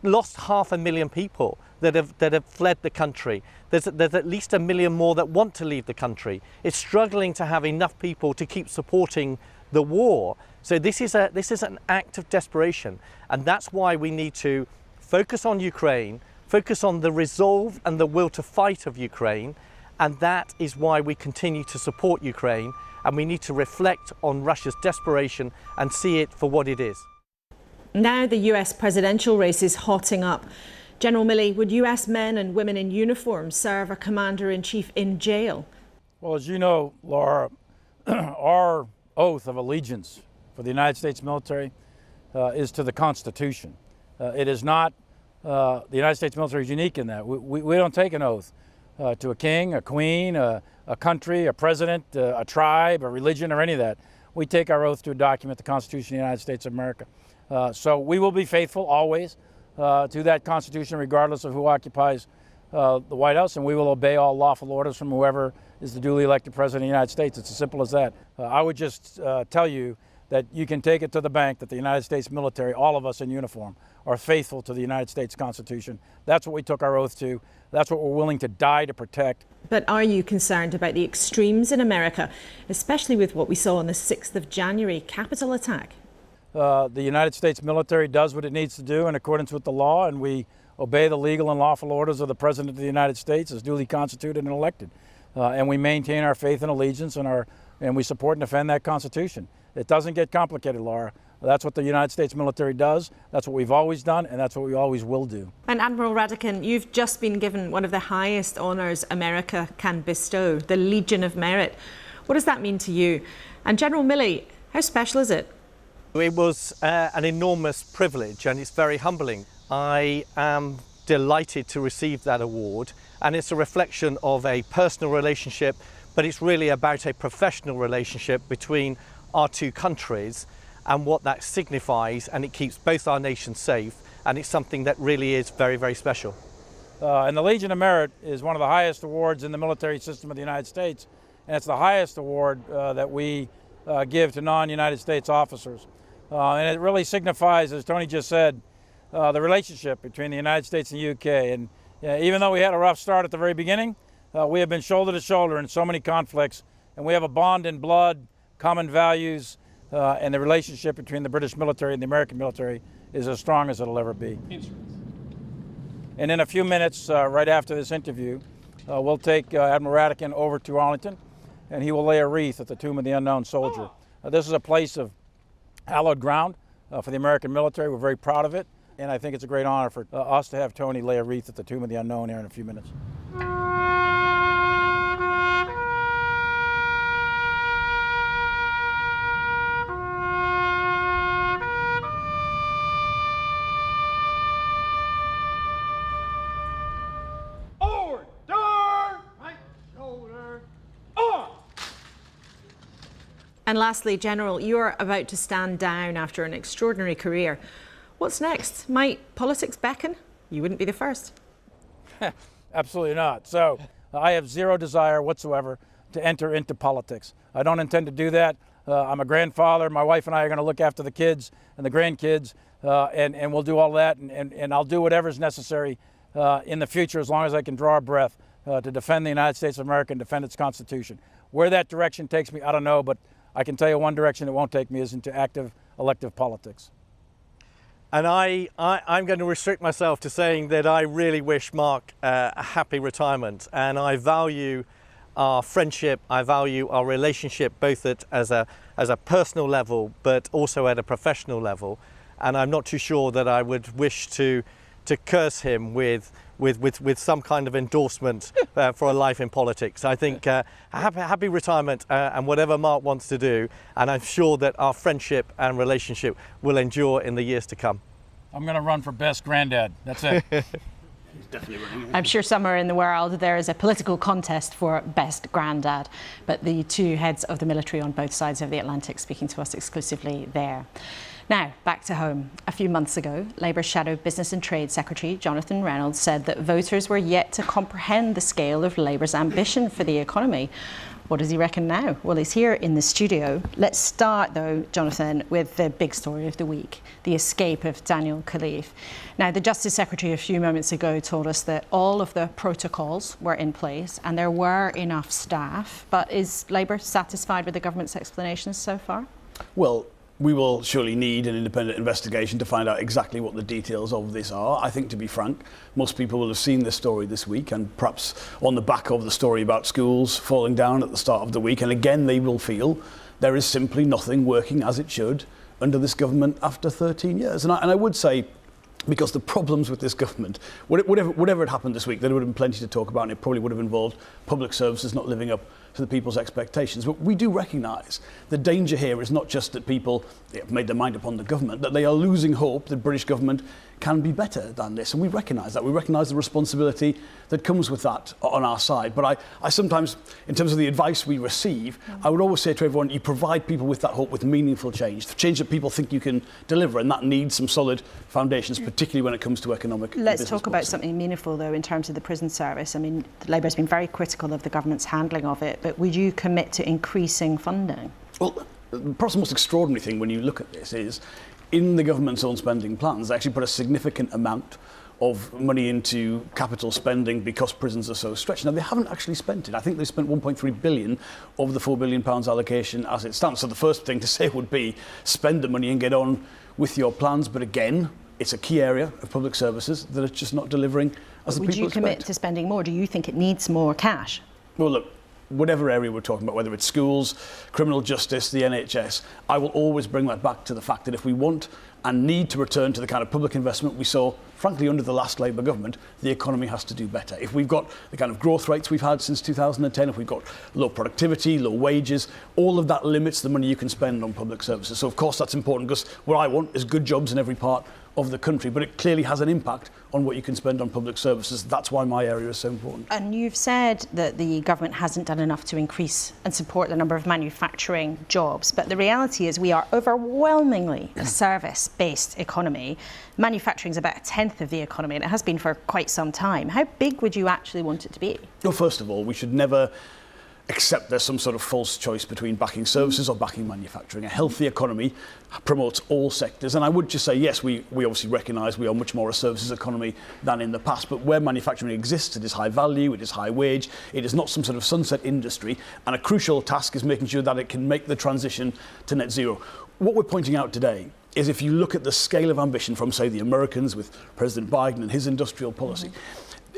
lost 500,000 people that have fled the country. There's at least 1 million more that want to leave the country. It's struggling to have enough people to keep supporting the war. So this is an act of desperation, and that's why we need to focus on Ukraine, focus on the resolve and the will to fight of Ukraine, and that is why we continue to support Ukraine, and we need to reflect on Russia's desperation and see it for what it is. Now the US presidential race is hotting up. General Milley, would US men and women in uniform serve a commander-in-chief in jail? Well, as you know, Laura, our oath of allegiance for the United States military is to the Constitution. It is not, the United States military is unique in that. We don't take an oath to a king, a queen, a country, a president, a tribe, a religion, or any of that. We take our oath to a document, the Constitution of the United States of America. So we will be faithful always to that Constitution regardless of who occupies the White House, and we will obey all lawful orders from whoever is the duly elected President of the United States. It's as simple as that. I would just tell you that you can take it to the bank that the United States military, all of us in uniform, are faithful to the United States Constitution. That's what we took our oath to. That's what we're willing to die to protect. But are you concerned about the extremes in America, especially with what we saw on the 6th of January Capitol attack? The United States military does what it needs to do in accordance with the law, and we obey the legal and lawful orders of the President of the United States as duly constituted and elected. And we maintain our faith and allegiance and we support and defend that Constitution. It doesn't get complicated, Laura. That's what the United States military does. That's what we've always done, and that's what we always will do. And Admiral Radican, you've just been given one of the highest honours America can bestow, the Legion of Merit. What does that mean to you? And General Milley, how special is it? It was an enormous privilege, and it's very humbling. I am delighted to receive that award, and it's a reflection of a personal relationship, but it's really about a professional relationship between our two countries and what that signifies, and it keeps both our nations safe, and it's something that really is very, very special. And the Legion of Merit is one of the highest awards in the military system of the United States, and it's the highest award that we give to non-United States officers. And it really signifies, as Tony just said, the relationship between the United States and the UK. And even though we had a rough start at the very beginning, we have been shoulder to shoulder in so many conflicts, and we have a bond in blood, common values, and the relationship between the British military and the American military is as strong as it'll ever be. And in a few minutes, right after this interview, we'll take Admiral Radican over to Arlington, and he will lay a wreath at the Tomb of the Unknown Soldier. This is a place of hallowed ground for the American military. We're very proud of it, and I think it's a great honor for us to have Tony lay a wreath at the Tomb of the Unknown here in a few minutes. And lastly, General, you're about to stand down after an extraordinary career. What's next? Might politics beckon? You wouldn't be the first. Absolutely not. So I have zero desire whatsoever to enter into politics. I don't intend to do that. I'm a grandfather. My wife and I are going to look after the kids and the grandkids, and we'll do all that, and I'll do whatever's necessary in the future as long as I can draw a breath to defend the United States of America and defend its Constitution. Where that direction takes me, I don't know, but I can tell you one direction it won't take me is into active elective politics. And I'm going to restrict myself to saying that I really wish Mark a happy retirement, and I value our friendship, I value our relationship both as a personal level but also at a professional level, and I'm not too sure that I would wish to curse him with some kind of endorsement for a life in politics. I think happy retirement and whatever Mark wants to do, and I'm sure that our friendship and relationship will endure in the years to come. I'm going to run for best granddad. That's it. I'm sure somewhere in the world there is a political contest for best granddad, but the two heads of the military on both sides of the Atlantic speaking to us exclusively there. Now, back to home. A few months ago, Labour Shadow Business and Trade Secretary Jonathan Reynolds said that voters were yet to comprehend the scale of Labour's ambition for the economy. What does he reckon now? Well, he's here in the studio. Let's start, though, Jonathan, with the big story of the week, the escape of Daniel Khalif. Now, the Justice Secretary a few moments ago told us that all of the protocols were in place and there were enough staff. But is Labour satisfied with the government's explanations so far? Well, we will surely need an independent investigation to find out exactly what the details of this are. I think, to be frank, most people will have seen this story this week, and perhaps on the back of the story about schools falling down at the start of the week, and again they will feel there is simply nothing working as it should under this government after 13 years. And I would say, because the problems with this government, whatever had happened this week, there would have been plenty to talk about, and it probably would have involved public services not living up to the people's expectations. But we do recognise the danger here is not just that people have made their mind up on the government, that they are losing hope that British government can be better than this. And we recognise that. We recognise the responsibility that comes with that on our side. But I sometimes, in terms of the advice we receive, I would always say to everyone, you provide people with that hope with meaningful change that people think you can deliver, and that needs some solid foundations, particularly when it comes to economic and Let's business talk about policy. something meaningful, though, in terms of the prison service. I mean, Labour has been very critical of the government's handling of it, but would you commit to increasing funding? Well, perhaps the most extraordinary thing when you look at this is, in the government's own spending plans, they actually put a significant amount of money into capital spending because prisons are so stretched. Now, they haven't actually spent it. I think they spent 1.3 billion of the £4 billion allocation as it stands. So the first thing to say would be spend the money and get on with your plans. But again, it's a key area of public services that are just not delivering as the people expect. Would you commit to spending more? Do you think it needs more cash? Well, look, whatever area we're talking about, whether it's schools, criminal justice, the NHS, I will always bring that back to the fact that if we want and need to return to the kind of public investment we saw, frankly, under the last Labour government, the economy has to do better. If we've got the kind of growth rates we've had since 2010, if we've got low productivity, low wages, all of that limits the money you can spend on public services. So, of course, that's important, because what I want is good jobs in every part of the country, but it clearly has an impact on what you can spend on public services. That's why my area is so important. And you've said that the government hasn't done enough to increase and support the number of manufacturing jobs, but the reality is we are overwhelmingly a service-based economy. Manufacturing is about a tenth of the economy, and it has been for quite some time. How big would you actually want it to be? Well, first of all, we should never accept there's some sort of false choice between backing services or backing manufacturing. A healthy economy promotes all sectors. And I would just say, yes, we obviously recognise we are much more a services economy than in the past, but where manufacturing exists, it is high value, it is high wage, it is not some sort of sunset industry, and a crucial task is making sure that it can make the transition to net zero. What we're pointing out today is, if you look at the scale of ambition from, say, the Americans with President Biden and his industrial policy,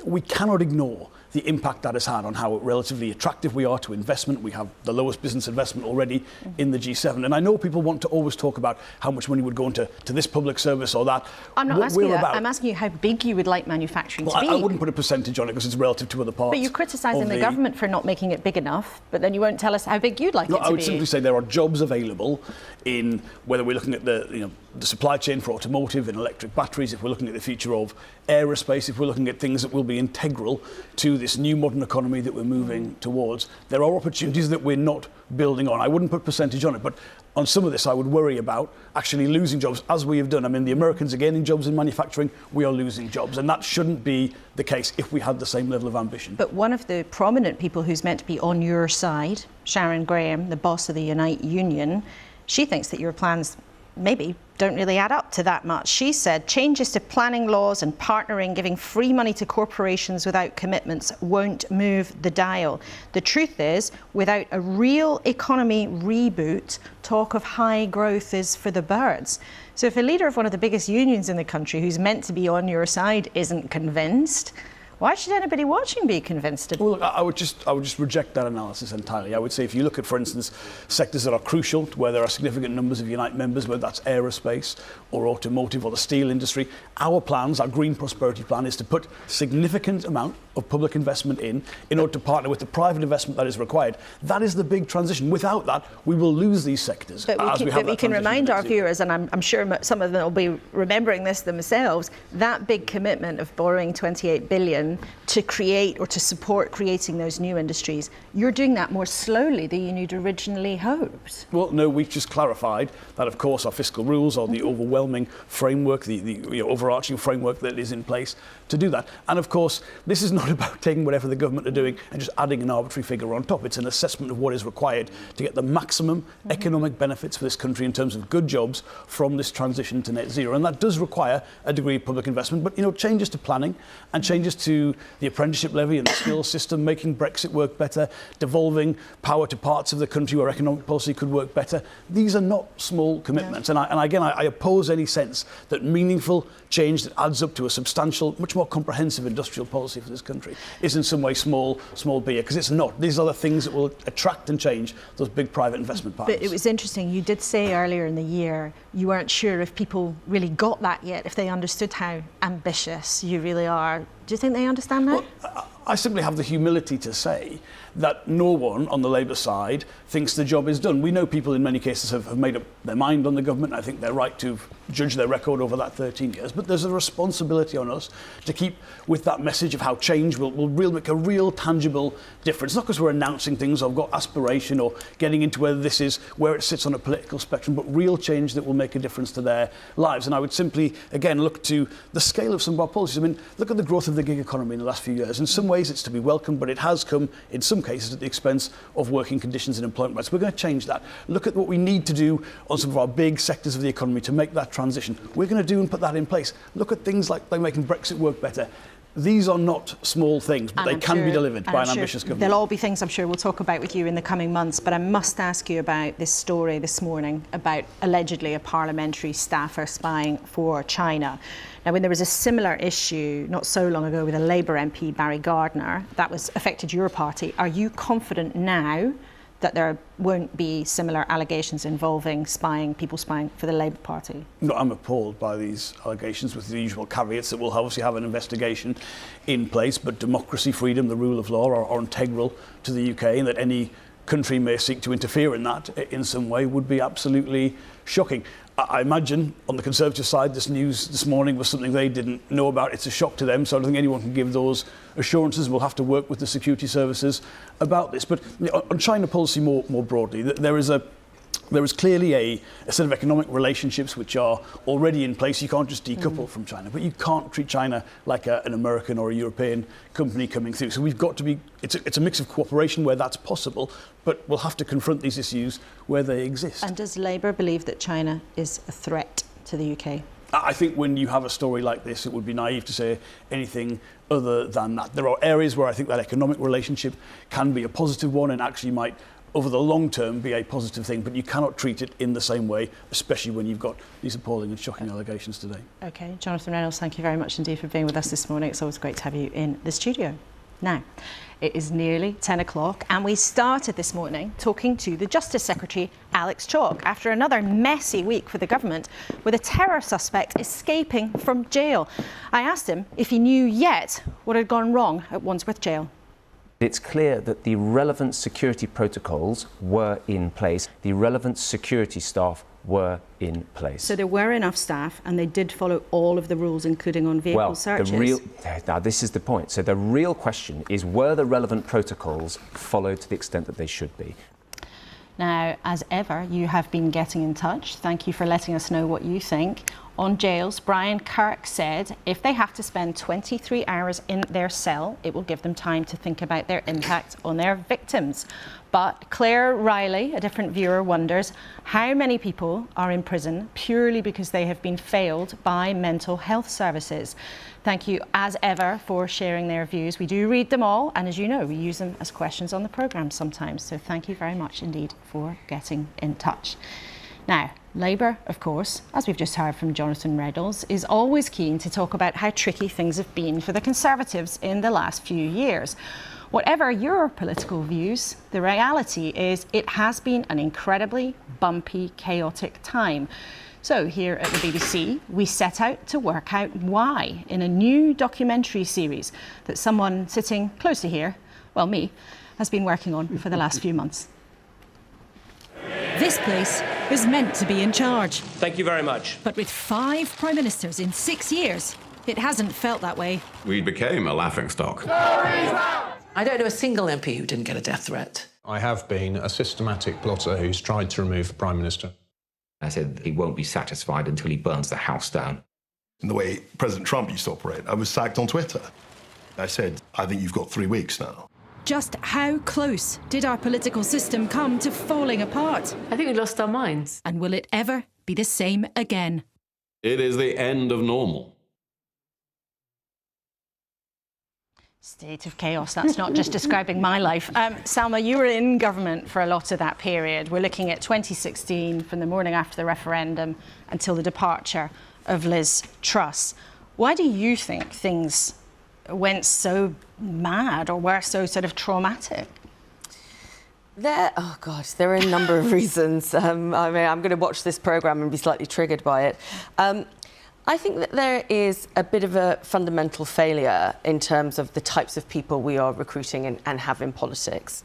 we cannot ignore the impact that has had on how relatively attractive we are to investment. We have the lowest business investment already in the G7. And I know people want to always talk about how much money would go into this public service or that. I'm not asking you that. I'm asking you how big you would like manufacturing to be. I wouldn't put a percentage on it because it's relative to other parts. But you're criticising the government for not making it big enough, but then you won't tell us how big you'd like it to be. I would simply say there are jobs available in, whether we're looking at the supply chain for automotive and electric batteries, if we're looking at the future of aerospace, if we're looking at things that will be integral to this new modern economy that we're moving towards, there are opportunities that we're not building on. I wouldn't put percentage on it, but on some of this I would worry about actually losing jobs, as we have done. I mean, the Americans are gaining jobs in manufacturing, we are losing jobs, and that shouldn't be the case if we had the same level of ambition. But one of the prominent people who's meant to be on your side, Sharon Graham, the boss of the Unite Union, she thinks that your plans maybe don't really add up to that much. She said changes to planning laws and partnering, giving free money to corporations without commitments, won't move the dial. The truth is, without a real economy reboot, talk of high growth is for the birds. So if a leader of one of the biggest unions in the country who's meant to be on your side isn't convinced, why should anybody watching be convinced? Well, look, I would just reject that analysis entirely. I would say if you look at, for instance, sectors that are crucial, where there are significant numbers of Unite members, whether that's aerospace or automotive or the steel industry, our plans, our Green Prosperity Plan, is to put significant amount of public investment in order to partner with the private investment that is required. That is the big transition. Without that, we will lose these sectors. But we can remind our viewers, and I'm sure some of them will be remembering this themselves, that big commitment of borrowing 28 billion to create or to support creating those new industries, you're doing that more slowly than you'd originally hoped. Well, no, we've just clarified that, of course, our fiscal rules are the overwhelming framework, the overarching framework that is in place to do that. And, of course, this is not about taking whatever the government are doing and just adding an arbitrary figure on top. It's an assessment of what is required to get the maximum economic benefits for this country in terms of good jobs from this transition to net zero. And that does require a degree of public investment. But, changes to planning and changes to the apprenticeship levy and the skills system, making Brexit work better, devolving power to parts of the country where economic policy could work better. These are not small commitments. No. And again, I oppose any sense that meaningful change that adds up to a substantial, much more comprehensive industrial policy for this country is in some way small beer, because it's not. These are the things that will attract and change those big private investment partners. But it was interesting, you did say earlier in the year you weren't sure if people really got that yet, if they understood how ambitious you really are. Do you think they understand that? Well, I simply have the humility to say that no one on the Labour side thinks the job is done. We know people in many cases have made up their mind on the government. I think they're right to judge their record over that 13 years. But there's a responsibility on us to keep with that message of how change will make a real tangible difference. Not because we're announcing things or got aspiration or getting into whether this is where it sits on a political spectrum, but real change that will make a difference to their lives. And I would simply, again, look to the scale of some of our policies. I mean, look at the growth of the gig economy in the last few years. In some ways, it's to be welcomed, but it has come, in some cases, at the expense of working conditions and employment rights. We're going to change that. Look at what we need to do on some of our big sectors of the economy to make that transition. We're going to do and put that in place. Look at things like making Brexit work better. These are not small things, but they can be delivered by an ambitious government. There'll all be things I'm sure we'll talk about with you in the coming months, but I must ask you about this story this morning about allegedly a parliamentary staffer spying for China. Now, when there was a similar issue not so long ago with a Labour MP, Barry Gardner, that affected your party. Are you confident now that there won't be similar allegations involving people spying for the Labour Party? No, I'm appalled by these allegations, with the usual caveats that we'll obviously have an investigation in place, but democracy, freedom, the rule of law are integral to the UK, and that any country may seek to interfere in that in some way would be absolutely shocking. I imagine on the Conservative side, this news this morning was something they didn't know about. It's a shock to them, so I don't think anyone can give those assurances. We'll have to work with the security services about this. But on China policy more broadly, there is clearly a set of economic relationships which are already in place. You can't just decouple from China, but you can't treat China like an American or a European company coming through. So we've got to be, it's a mix of cooperation where that's possible, but we'll have to confront these issues where they exist. And does Labour believe that China is a threat to the UK? I think when you have a story like this, it would be naive to say anything other than that. There are areas where I think that economic relationship can be a positive one and actually might, over the long term, be a positive thing, but you cannot treat it in the same way, especially when you've got these appalling and shocking allegations today. OK, Jonathan Reynolds, thank you very much indeed for being with us this morning. It's always great to have you in the studio. Now, it is nearly 10 o'clock and we started this morning talking to the Justice Secretary, Alex Chalk, after another messy week for the government with a terror suspect escaping from jail. I asked him if he knew yet what had gone wrong at Wandsworth Jail. It's clear that the relevant security protocols were in place. The relevant security staff were in place. So there were enough staff and they did follow all of the rules, including on vehicle searches? Now this is the point. So the real question is, were the relevant protocols followed to the extent that they should be? Now, as ever, you have been getting in touch. Thank you for letting us know what you think. On jails, Brian Kirk said if they have to spend 23 hours in their cell, it will give them time to think about their impact on their victims. But Claire Riley, a different viewer, wonders how many people are in prison purely because they have been failed by mental health services. Thank you, as ever, for sharing their views. We do read them all, and as you know, we use them as questions on the programme sometimes. So thank you very much indeed for getting in touch. Now, Labour, of course, as we've just heard from Jonathan Reynolds, is always keen to talk about how tricky things have been for the Conservatives in the last few years. Whatever your political views, the reality is it has been an incredibly bumpy, chaotic time. So here at the BBC, we set out to work out why in a new documentary series that someone sitting close to here, well, me, has been working on for the last few months. This place is meant to be in charge. Thank you very much. But with 5 Prime Ministers in 6 years, it hasn't felt that way. We became a laughingstock. I don't know a single MP who didn't get a death threat. I have been a systematic plotter who's tried to remove the Prime Minister. I said he won't be satisfied until he burns the house down. In the way President Trump used to operate, I was sacked on Twitter. I said, I think you've got 3 weeks now. Just how close did our political system come to falling apart? I think we lost our minds. And will it ever be the same again? It is the end of normal. State of chaos. That's not just describing my life. Salma, you were in government for a lot of that period. We're looking at 2016, from the morning after the referendum until the departure of Liz Truss. Why do you think things went so mad or were so sort of traumatic? There are a number of reasons. I'm going to watch this programme and be slightly triggered by it. I think that there is a bit of a fundamental failure in terms of the types of people we are recruiting and have in politics.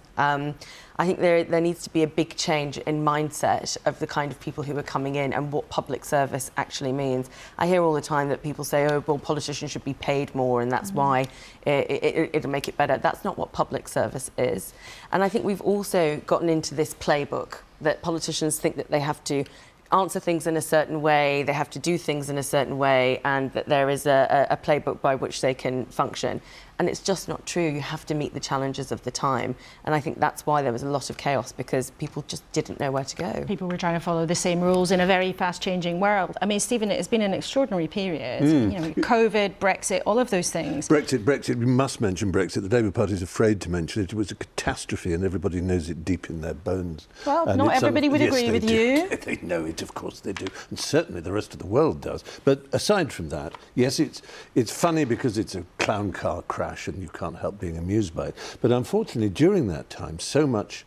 I think there needs to be a big change in mindset of the kind of people who are coming in and what public service actually means. I hear all the time that people say, oh, well, politicians should be paid more and that's why it'll make it better. That's not what public service is. And I think we've also gotten into this playbook that politicians think that they have to answer things in a certain way, they have to do things in a certain way, and that there is a playbook by which they can function. And it's just not true. You have to meet the challenges of the time. And I think that's why there was a lot of chaos, because people just didn't know where to go. People were trying to follow the same rules in a very fast-changing world. I mean, Stephen, it's been an extraordinary period. You know, COVID, Brexit, all of those things. Brexit, we must mention Brexit. The Labour Party is afraid to mention it. It was a catastrophe and everybody knows it deep in their bones. Well, and not everybody would agree with you. They know it, of course they do. And certainly the rest of the world does. But aside from that, yes, it's funny because it's a clown car crash and you can't help being amused by it. But unfortunately, during that time, so much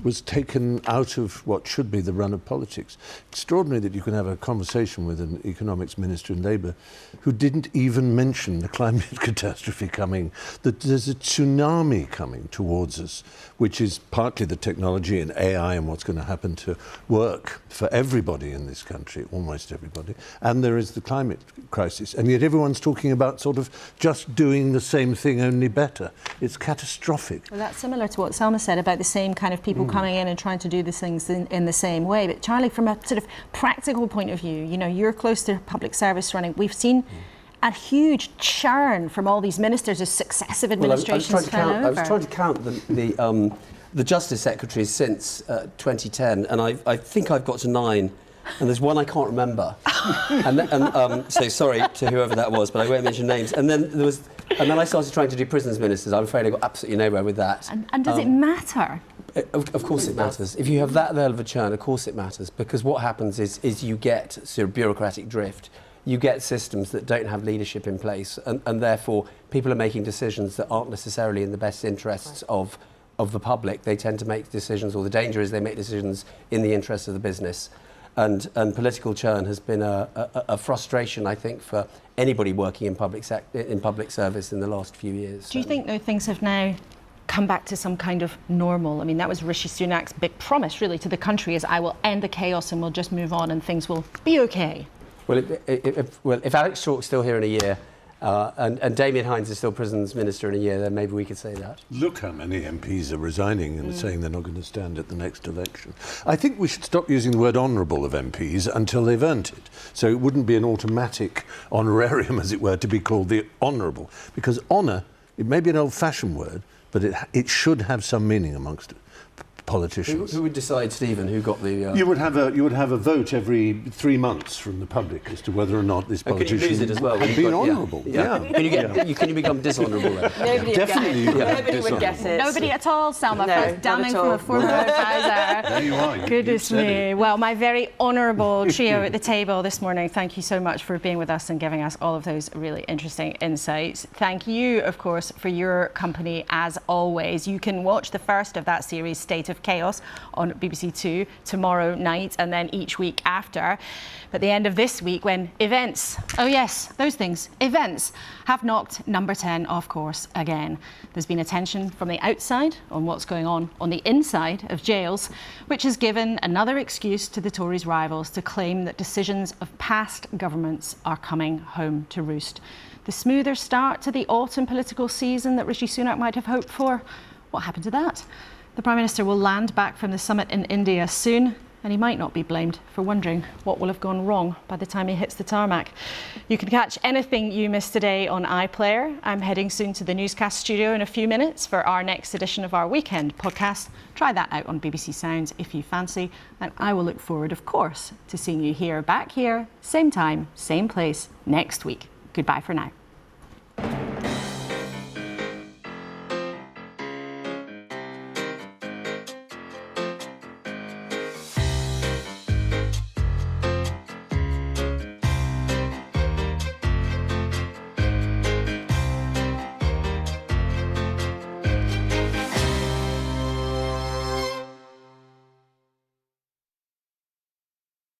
was taken out of what should be the run of politics. Extraordinary that you can have a conversation with an economics minister in Labour who didn't even mention the climate catastrophe coming, that there's a tsunami coming towards us, which is partly the technology and AI and what's going to happen to work for everybody in this country, almost everybody, and there is the climate crisis. And yet everyone's talking about sort of just doing the same thing, only better. It's catastrophic. Well, that's similar to what Selma said about the same kind of people coming in and trying to do these things in the same way. But Charlie, from a sort of practical point of view, you know, you're close to public service running. We've seen a huge churn from all these ministers as successive administrations fell over. I was trying to count the Justice Secretaries since 2010, and I think I've got to 9. And there's one I can't remember. So sorry to whoever that was, but I won't mention names. And then I started trying to do prisons ministers. I'm afraid I got absolutely nowhere with that. And does it matter? Of course it matters. If you have that level of a churn, of course it matters, because what happens is you get sort of bureaucratic drift. You get systems that don't have leadership in place, and therefore people are making decisions that aren't necessarily in the best interests of the public. They tend to make decisions, or the danger is they make decisions in the interests of the business. And political churn has been a frustration, I think, for anybody working in public service in the last few years. Do you think, though, things have now come back to some kind of normal? I mean, that was Rishi Sunak's big promise, really, to the country, is I will end the chaos and we'll just move on and things will be okay. Well, if Alex Chalk's still here in a year, and Damien Hines is still prisons minister in a year, then maybe we could say that. Look how many MPs are resigning and saying they're not going to stand at the next election. I think we should stop using the word honourable of MPs until they've earned it. So it wouldn't be an automatic honorarium, as it were, to be called the honourable. Because honour, it may be an old-fashioned word, but it should have some meaning amongst politicians. Who would decide, Stephen, who got the... You would have a vote every 3 months from the public as to whether or not this politician can you lose it as well, had been honourable. Yeah. Can you become dishonourable then? Nobody would get it. Nobody at all, Selma. No, First damning from a former advisor. There you are. Goodness me. Well, my very honourable trio at the table this morning, thank you so much for being with us and giving us all of those really interesting insights. Thank you, of course, for your company as always. You can watch the first of that series, State of Chaos, on BBC Two tomorrow night, and then each week after. At the end of this week, when events, oh yes, those things, events, have knocked number 10 off course again. There's been attention from the outside on what's going on the inside of jails, which has given another excuse to the Tories' rivals to claim that decisions of past governments are coming home to roost. The smoother start to the autumn political season that Rishi Sunak might have hoped for, what happened to that? The Prime Minister will land back from the summit in India soon, and he might not be blamed for wondering what will have gone wrong by the time he hits the tarmac. You can catch anything you missed today on iPlayer. I'm heading soon to the newscast studio in a few minutes for our next edition of our weekend podcast. Try that out on BBC Sounds if you fancy, and I will look forward, of course, to seeing you back here, same time, same place, next week. Goodbye for now.